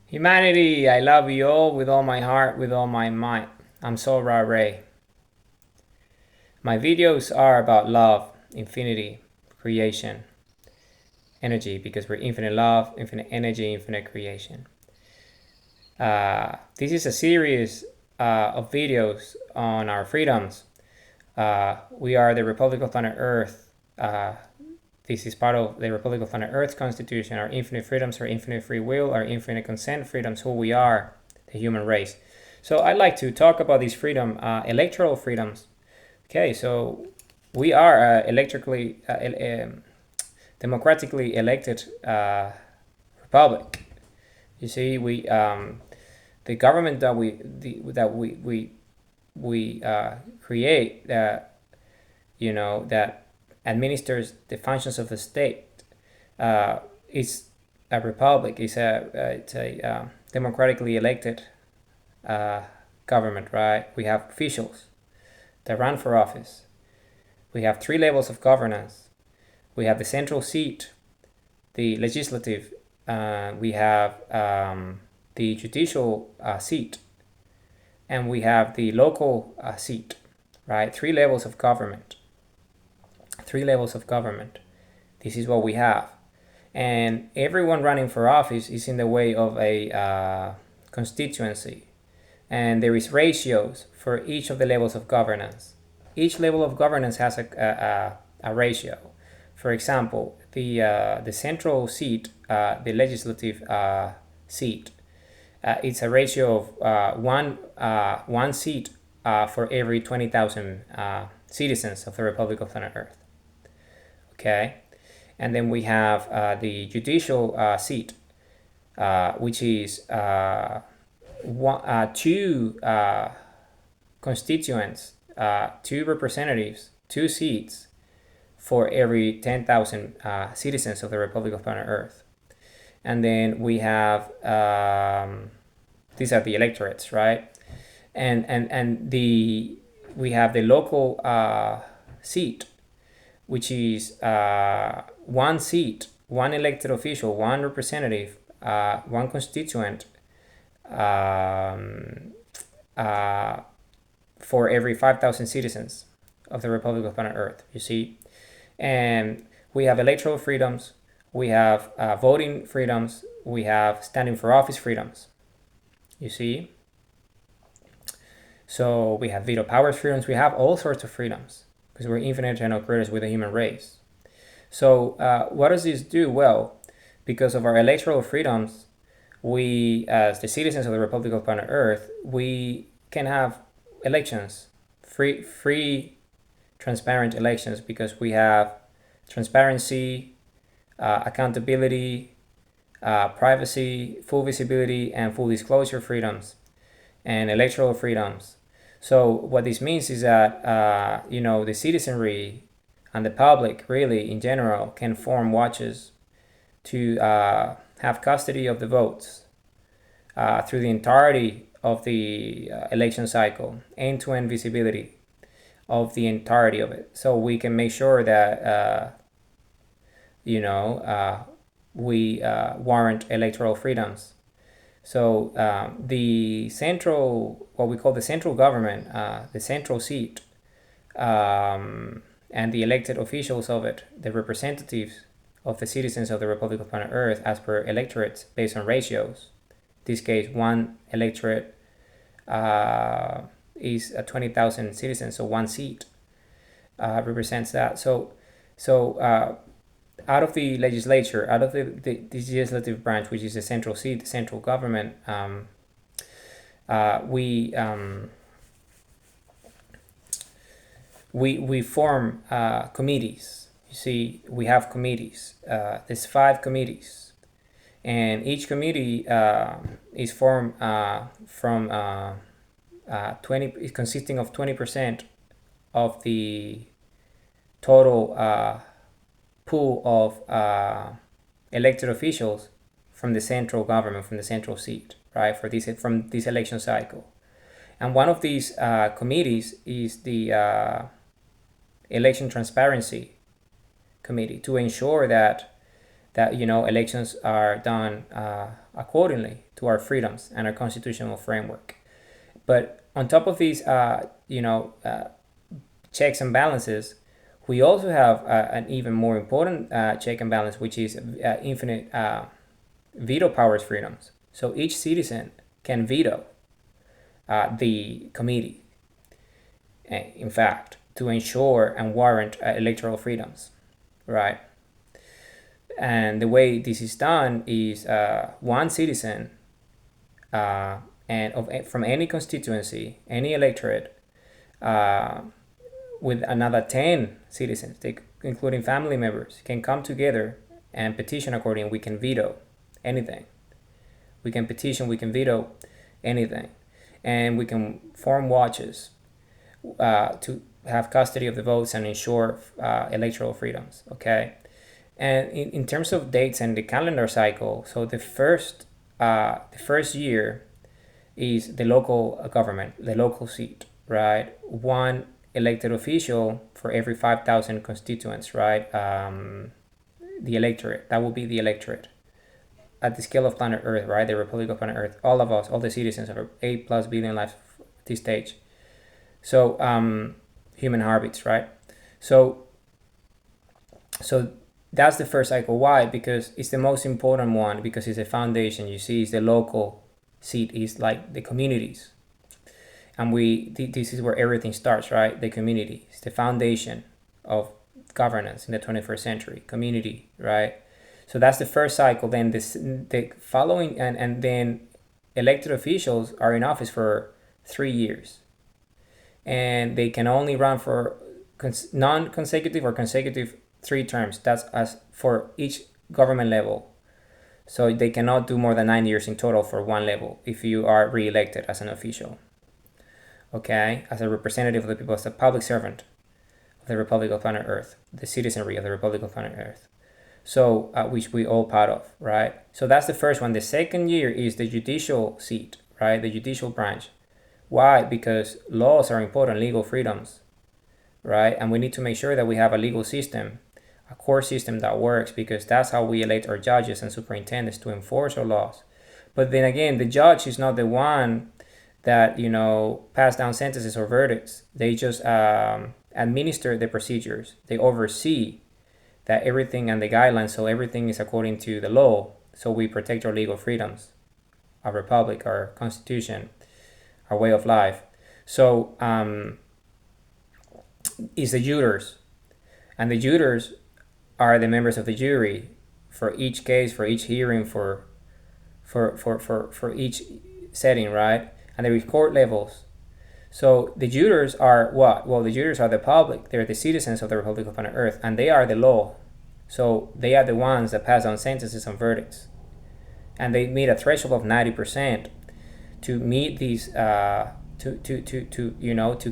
Humanity, I love you all with all my heart, with all my might. I'm Sora Ray. My videos are about love, infinity, creation, energy, because we're infinite love, infinite energy, infinite creation. This is a series of videos on our freedoms. We are the Republic of Planet Earth. This is part of the Republic of Planet Earth's constitution, our infinite freedoms, our infinite free will, our infinite consent freedoms, who we are, the human race. So I'd like to talk about these electoral freedoms. Okay, so we are democratically elected republic. You see, the government that we create, that that administers the functions of the state, is a republic. It's a democratically elected government, right? We have officials that run for office. We have three levels of governance. We have the central seat, the legislative, we have the judicial seat, and we have the local seat, right? Three levels of government. Three levels of government. This is what we have. And everyone running for office is in the way of a constituency. And there is ratios for each of the levels of governance. Each level of governance has a ratio. For example, the central seat, the legislative seat, it's a ratio of one seat for every 20,000 citizens of the Republic of Planet Earth. Okay, and then we have the judicial seat, which is two constituents, two representatives, two seats for every 10,000 citizens of the Republic of Planet Earth. And then we have these are the electorates, right? And we have the local seat, which is one seat, one elected official, one representative, one constituent for every 5,000 citizens of the Republic of Planet Earth, you see. And we have electoral freedoms, we have voting freedoms, we have standing for office freedoms, you see. So we have veto powers freedoms, we have all sorts of freedoms because we're infinite eternal creators with the human race. So what does this do? Well, because of our electoral freedoms, we, as the citizens of the Republic of Planet Earth, we can have elections, free, transparent elections, because we have transparency, accountability, privacy, full visibility, and full disclosure freedoms, and electoral freedoms. So what this means is that the citizenry and the public, really in general, can form watches to have custody of the votes through the entirety of the election cycle, end-to-end visibility of the entirety of it. So we can make sure that we warrant electoral freedoms. So what we call the central government, the central seat, and the elected officials of it, the representatives of the citizens of the Republic of Planet Earth, as per electorates based on ratios. In this case, one electorate is 20,000 citizens, so one seat represents that. So out of the legislature, out of the legislative branch, which is the central seat, the central government, we form committees. You see, we have committees. There's 5 committees, and each committee is formed from 20, consisting of 20% of the total pool of elected officials from the central government, from the central seat, right? From this election cycle, and one of these committees is the election transparency committee, to ensure that elections are done accordingly to our freedoms and our constitutional framework. But on top of these, checks and balances, we also have an even more important check and balance, which is infinite veto powers freedoms. So each citizen can veto the committee, in fact, to ensure and warrant electoral freedoms, right? And the way this is done is one citizen from any constituency, any electorate, with another 10 citizens, including family members, can come together and petition accordingly. We can veto anything. We can petition, we can veto anything. And we can form watches to have custody of the votes and ensure electoral freedoms, okay? And in terms of dates and the calendar cycle, so the first year is the local government, the local seat, right? One elected official for every 5,000 constituents, right? The electorate, that will be the electorate at the scale of planet Earth, right? The Republic of planet Earth, all of us, all the citizens of 8+ billion lives at this stage. So human heartbeats, right? So that's the first cycle. Why? Because it's the most important one, because it's the foundation. You see, it's the local seat, is like the communities. And this is where everything starts, right? The community is the foundation of governance in the 21st century. Community, right? So that's the first cycle. Then the following, and then elected officials are in office for 3 years, and they can only run for non-consecutive or consecutive 3 terms. That's as for each government level. So they cannot do more than 9 years in total for one level if you are re-elected as an official. Okay, as a representative of the people, as a public servant of the Republic of planet Earth, the citizenry of the Republic of planet Earth. So, which we all part of, right? So that's the first one. The second year is the judicial seat, right? The judicial branch. Why? Because laws are important, legal freedoms, right? And we need to make sure that we have a legal system, a core system that works, because that's how we elect our judges and superintendents to enforce our laws. But then again, the judge is not the one that, pass down sentences or verdicts. They just administer the procedures. They oversee that everything and the guidelines, so everything is according to the law. So we protect our legal freedoms, our republic, our constitution, our way of life. So is the jurors, and the jurors are the members of the jury for each case, for each hearing, for each setting, right? And there is court levels. So the jurors are what? Well, the jurors are the public. They're the citizens of the Republic of planet Earth, and they are the law. So they are the ones that pass down sentences and verdicts, and they meet a threshold of 90% to meet these to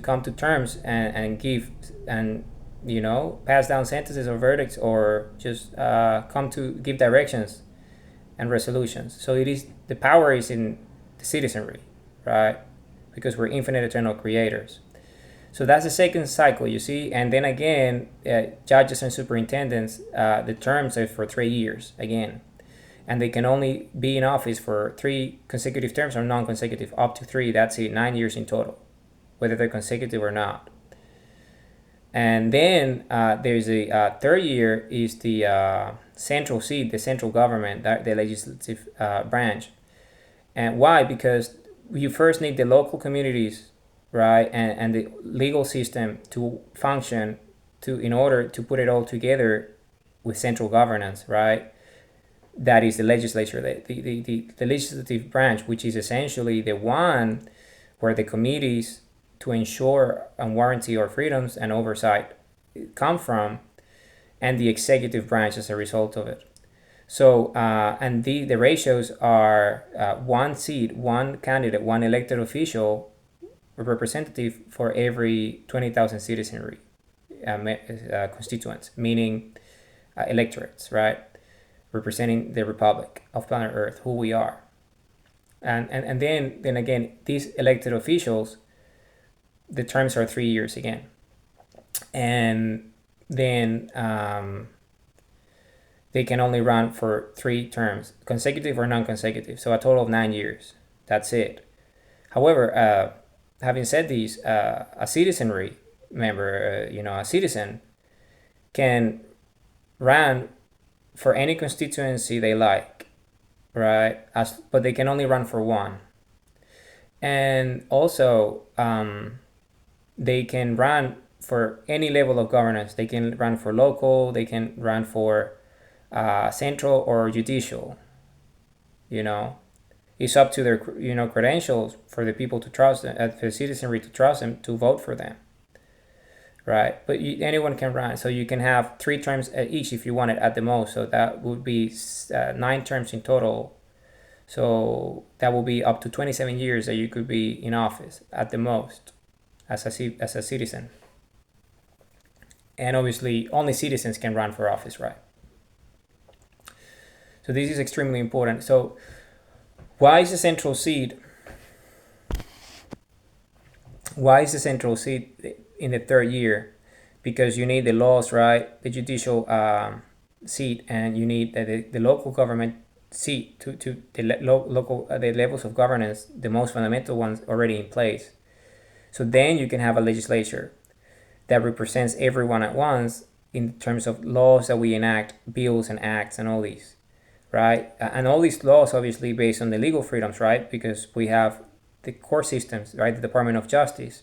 come to terms and give and pass down sentences or verdicts, or just come to give directions and resolutions. So the power is in the citizenry, right? Because we're infinite eternal creators. So that's the second cycle, you see. And then again, judges and superintendents, the terms are for 3 years again, and they can only be in office for 3 consecutive terms or non-consecutive, up to 3. That's it, 9 years in total, whether they're consecutive or not. And then there's a third year is the central seat, the central government, the legislative branch. And why? Because you first need the local communities, right, and the legal system to function in order to put it all together with central governance, right? That is the legislature, the legislative branch, which is essentially the one where the committees to ensure and warranty our freedoms and oversight come from, and the executive branch as a result of it. So, and the ratios are 1 seat, 1 candidate, 1 elected official, representative for every 20,000 citizenry, constituents, meaning electorates, right? Representing the Republic of planet Earth, who we are. And then again, these elected officials, the terms are 3 years again. And then they can only run for 3 terms, consecutive or non-consecutive, so a total of 9 years. That's it. However, having said this, a citizenry member, a citizen can run for any constituency they like, right? But they can only run for one. And also, they can run for any level of governance. They can run for local, they can run for central or judicial. It's up to their credentials for the people to trust them, for the citizenry to trust them to vote for them, right? But anyone can run, so you can have 3 terms each if you want it at the most. So that would be 9 terms in total. So that will be up to 27 years that you could be in office at the most as a citizen. And obviously, only citizens can run for office, right? So this is extremely important. So why is the central seat? Why is the central seat in the 3rd year? Because you need the laws, right? The judicial seat, and you need the local government seat to the levels of governance, the most fundamental ones already in place. So then you can have a legislature that represents everyone at once in terms of laws that we enact, bills and acts and all these, right? And all these laws obviously based on the legal freedoms, right? Because we have the court systems, right? The Department of Justice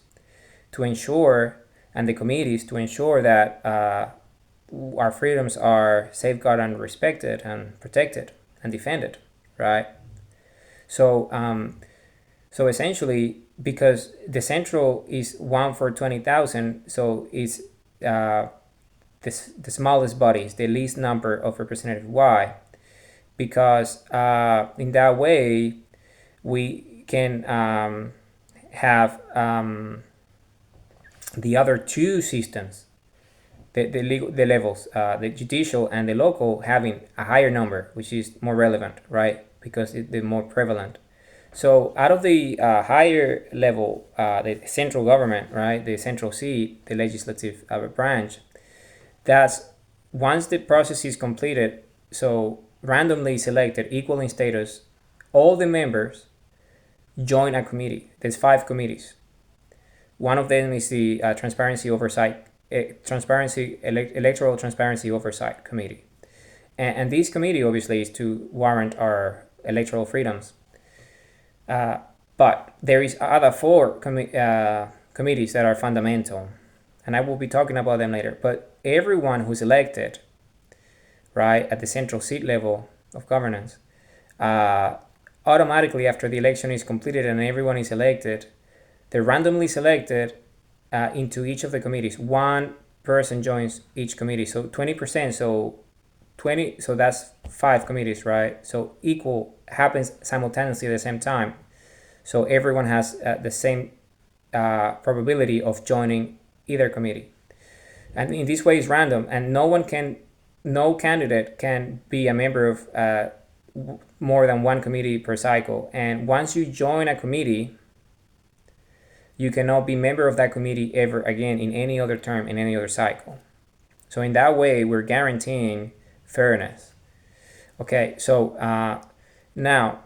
to ensure, and the committees to ensure that our freedoms are safeguarded and respected and protected and defended, right? So essentially, because the central is 1 for 20,000, so it's the smallest body, is the least number of representatives. Why? Because in that way we can have the other 2 systems, the levels, the judicial and the local, having a higher number, which is more relevant, right? Because they're more prevalent. So out of the higher level, the central government, right, the central seat, the legislative branch, that's once the process is completed, so randomly selected, equal in status, all the members join a committee. There's 5 committees. One of them is the Electoral Transparency Oversight Committee. And this committee obviously is to warrant our electoral freedoms. But there is other 4 committees that are fundamental, and I will be talking about them later. But everyone who's elected, right, at the central seat level of governance, automatically after the election is completed and everyone is elected, they're randomly selected into each of the committees. One person joins each committee, so 20%. So that's 5 committees, right? So equal happens simultaneously at the same time. So everyone has the same probability of joining either committee. And in this way it's random, and no candidate can be a member of more than 1 committee per cycle. And once you join a committee, you cannot be member of that committee ever again in any other term, in any other cycle. So in that way, we're guaranteeing fairness. Okay, so now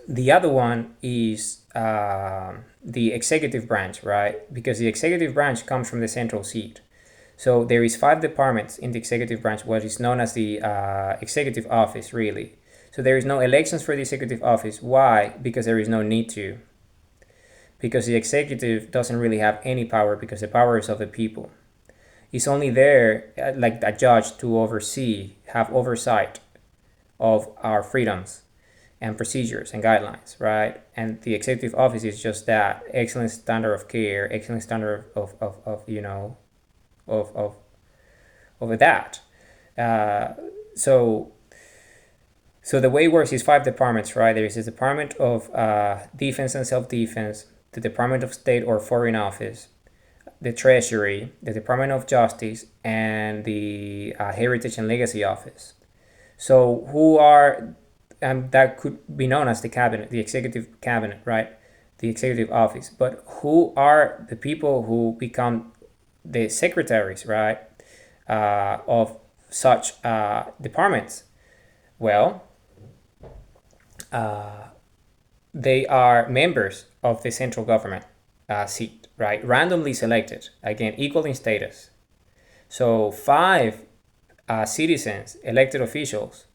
the other one is the executive branch, right? Because the executive branch comes from the central seat. So there is 5 departments in the executive branch, what is known as the executive office, really. So there is no elections for the executive office. Why? Because there is no need to. Because the executive doesn't really have any power, because the power is of the people. It's only there like a judge to have oversight of our freedoms and procedures and guidelines, right? And the executive office is just that excellent standard of care, excellent standard of that. So the way it works is 5 departments, right? There is the Department of Defense and Self-Defense, the Department of State or Foreign Office, the Treasury, the Department of Justice, and the Heritage and Legacy Office. So who are, that could be known as the cabinet, the executive cabinet, right? The executive office. But who are the people who become the secretaries, right, of such departments? Well, they are members of the central government seat, right? Randomly selected, again, equal in status. So 5 citizens, elected officials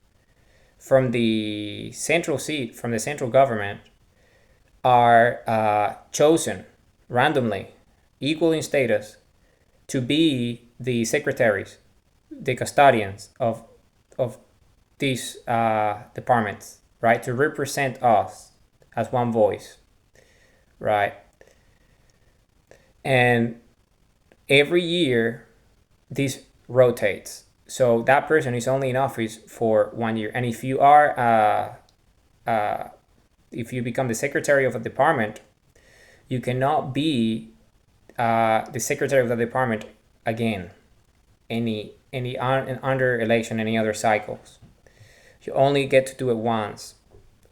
from the central seat, from the central government, are chosen randomly, equal in status, to be the secretaries, the custodians of these departments, right? To represent us as one voice, right? And every year, this rotates. So that person is only in office for 1 year. And if you are, if you become the secretary of a department, you cannot be the secretary of the department again, under election, any other cycles. You only get to do it once.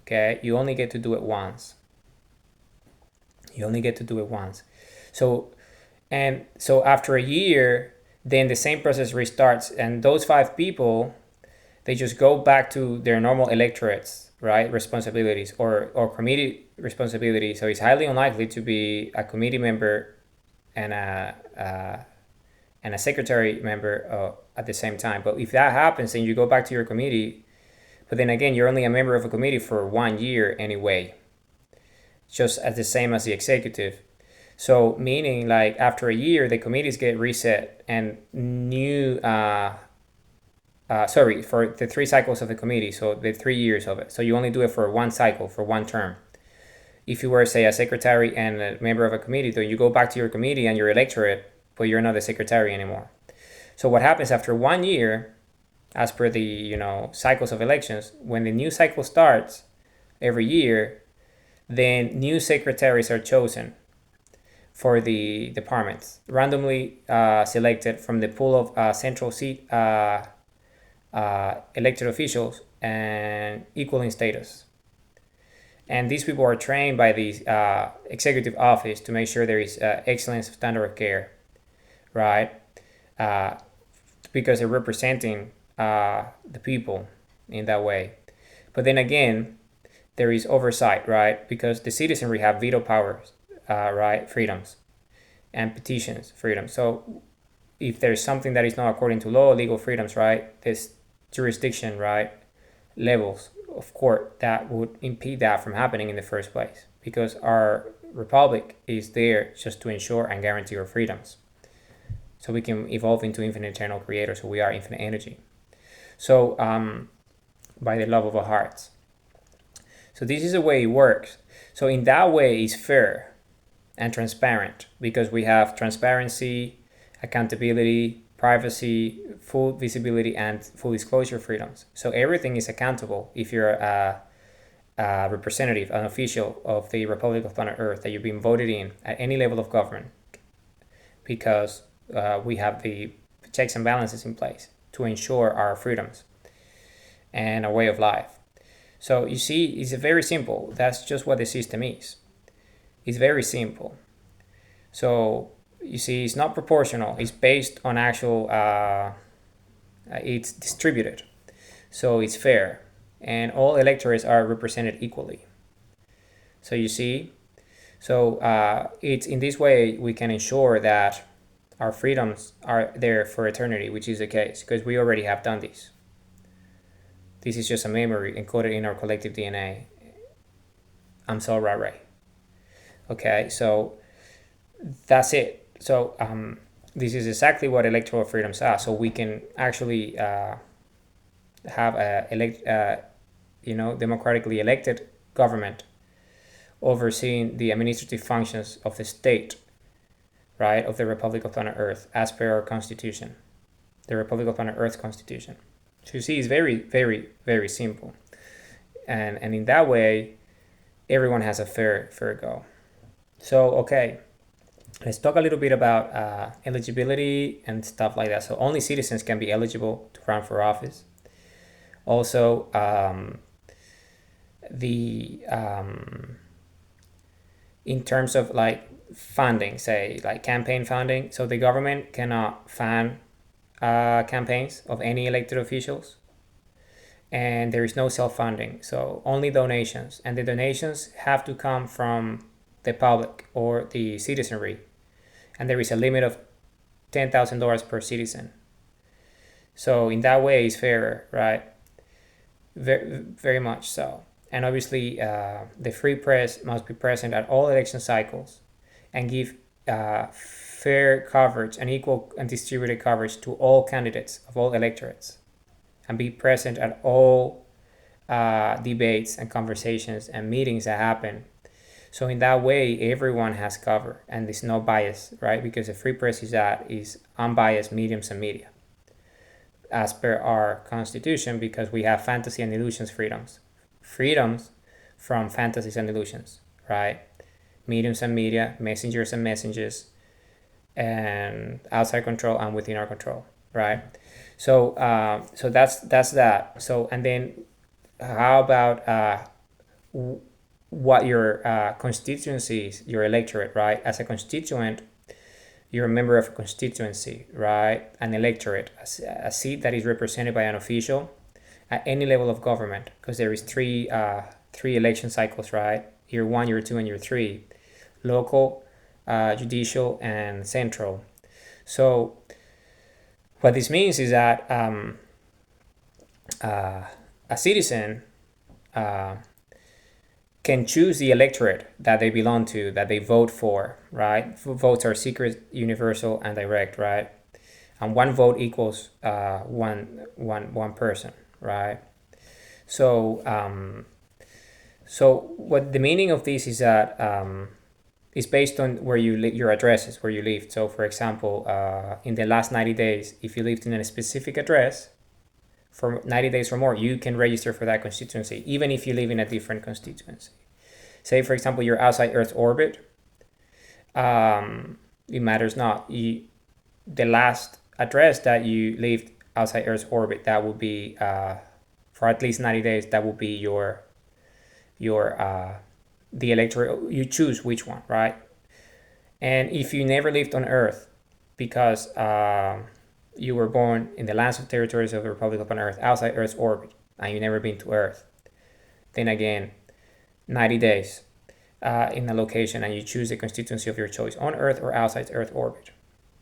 Okay, you only get to do it once. You only get to do it once. So after a year, then the same process restarts, and those 5 people, they just go back to their normal electorates, right? Responsibilities or committee responsibilities. So it's highly unlikely to be a committee member and a secretary member at the same time. But if that happens, then you go back to your committee. But then again, you're only a member of a committee for 1 year anyway, just as the same as the executive. So meaning, like, after a year, the committees get reset and new, for the 3 cycles of the committee, so the 3 years of it. So you only do it for 1 cycle, for 1 term. If you were, say, a secretary and a member of a committee, though, you go back to your committee and your electorate, but you're not the secretary anymore. So what happens after 1 year, as per the cycles of elections, when the new cycle starts every year, then new secretaries are chosen for the departments, randomly selected from the pool of central seat elected officials and equal in status. And these people are trained by the executive office to make sure there is excellence of standard of care, right? Because they're representing the people in that way. But then again, there is oversight, right? Because the citizenry have veto powers, right? Freedoms and petitions freedoms. So if there's something that is not according to law, legal freedoms, right? This jurisdiction, right? Levels of court that would impede that from happening in the first place, because our republic is there just to ensure and guarantee our freedoms, so we can evolve into infinite eternal creators. So we are infinite energy. So by the love of our hearts. So this is the way it works. So in that way, it's fair and transparent, because we have transparency, accountability, privacy, full visibility, and full disclosure freedoms. So everything is accountable if you're a representative, an official of the Republic of Planet Earth, that you've been voted in at any level of government, because we have the checks and balances in place to ensure our freedoms and a way of life. So you see, it's very simple. That's just what the system is. It's very simple. So you see, it's not proportional. It's based on actual, it's distributed. So it's fair. And all electorates are represented equally. So you see, so it's in this way we can ensure that our freedoms are there for eternity, which is the case, because we already have done this. This is just a memory encoded in our collective DNA. I'm so Ray. Okay, so that's it. So this is exactly what electoral freedoms are. So we can actually have a democratically elected government overseeing the administrative functions of the state, right, of the Republic of Planet Earth, as per our Constitution, the Republic of Planet Earth Constitution. So you see, it's very, very, very simple, and in that way, everyone has a fair go. So okay, let's talk a little bit about eligibility and stuff like that. So only citizens can be eligible to run for office. Also, in terms of like funding, say like campaign funding, so the government cannot fund campaigns of any elected officials, and there is no self-funding, so only donations, and the donations have to come from the public or the citizenry, and there is a limit of $10,000 per citizen. So in that way, it's fairer, right? Very, very much so. And obviously, the free press must be present at all election cycles and give fair coverage and equal and distributed coverage to all candidates of all electorates, and be present at all debates and conversations and meetings that happen. So in that way, everyone has cover and there's no bias, right? Because the free press is unbiased mediums and media, as per our constitution, because we have fantasy and illusions freedoms from fantasies and illusions, right? Mediums and media, messengers and messages, and outside control and within our control, right? So so that's that. So, and then how about what your constituency is, your electorate, right? As a constituent, you're a member of a constituency, right? An electorate, a seat that is represented by an official at any level of government, because there is three election cycles, right? Year 1, year 2, and year 3, local, judicial, and central. So what this means is that a citizen can choose the electorate that they belong to, that they vote for, right? Votes are secret, universal, and direct, right? And one vote equals one person, right? So so what the meaning of this is that is based on where you your addresses, where you lived. So for example, in the last 90 days, if you lived in a specific address for 90 days or more, you can register for that constituency, even if you live in a different constituency. Say, for example, you're outside Earth's orbit. It matters not. The last address that you lived outside Earth's orbit, that will be, for at least 90 days, that will be your the electorate. You choose which one, right? And if you never lived on Earth because you were born in the lands of territories of the Republic of Earth outside Earth's orbit, and you never been to Earth, then again, 90 days in a location, and you choose the constituency of your choice on Earth or outside Earth orbit,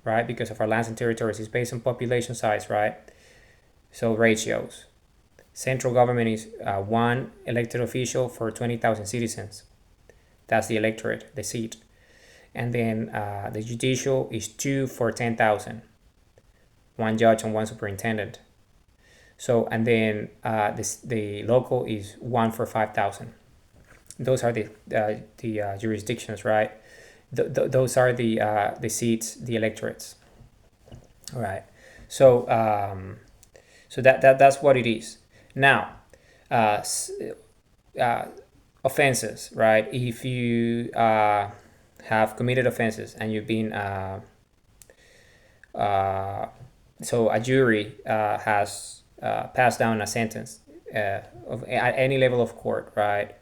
right? Because of our lands and territories is based on population size, right? So ratios. Central government is 1 elected official for 20,000 citizens. That's the electorate, the seat. And then the judicial is 2 for 10,000. 1 judge and 1 superintendent. So, and then the local is 1 for 5,000. Those are the jurisdictions, right? Those are the seats, the electorates. All right. So so that's what it is. Now, offenses, right? If you have committed offenses and you've been so a jury has passed down a sentence at any level of court, right?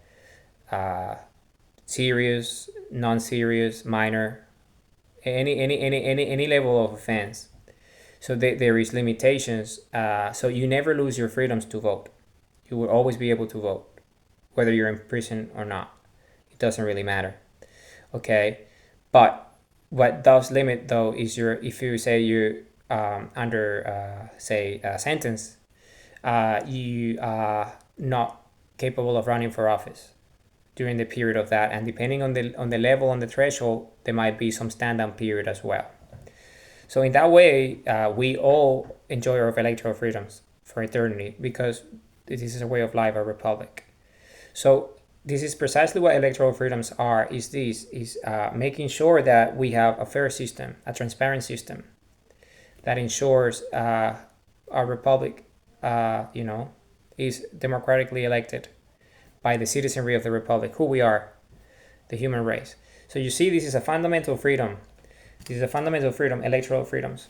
Serious, non-serious, minor, any level of offense. So there is limitations. So you never lose your freedoms to vote. You will always be able to vote, whether you're in prison or not. It doesn't really matter. Okay, but what does limit though is if you say you're under say a sentence, you are not capable of running for office during the period of that, and depending on the level, on the threshold, there might be some stand-down period as well. So in that way, we all enjoy our electoral freedoms for eternity, because this is a way of life, a republic. So this is precisely what electoral freedoms are, is making sure that we have a fair system, a transparent system that ensures our republic is democratically elected by the citizenry of the republic, who we are, the human race. So you see, this is a fundamental freedom. This is a fundamental freedom, electoral freedoms.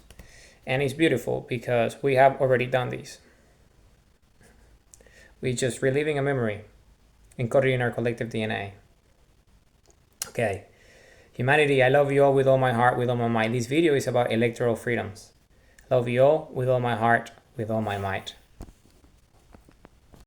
And it's beautiful because we have already done this. We're just reliving a memory encoded in our collective DNA. Okay. Humanity, I love you all with all my heart, with all my mind. This video is about electoral freedoms. Love you all with all my heart, with all my might.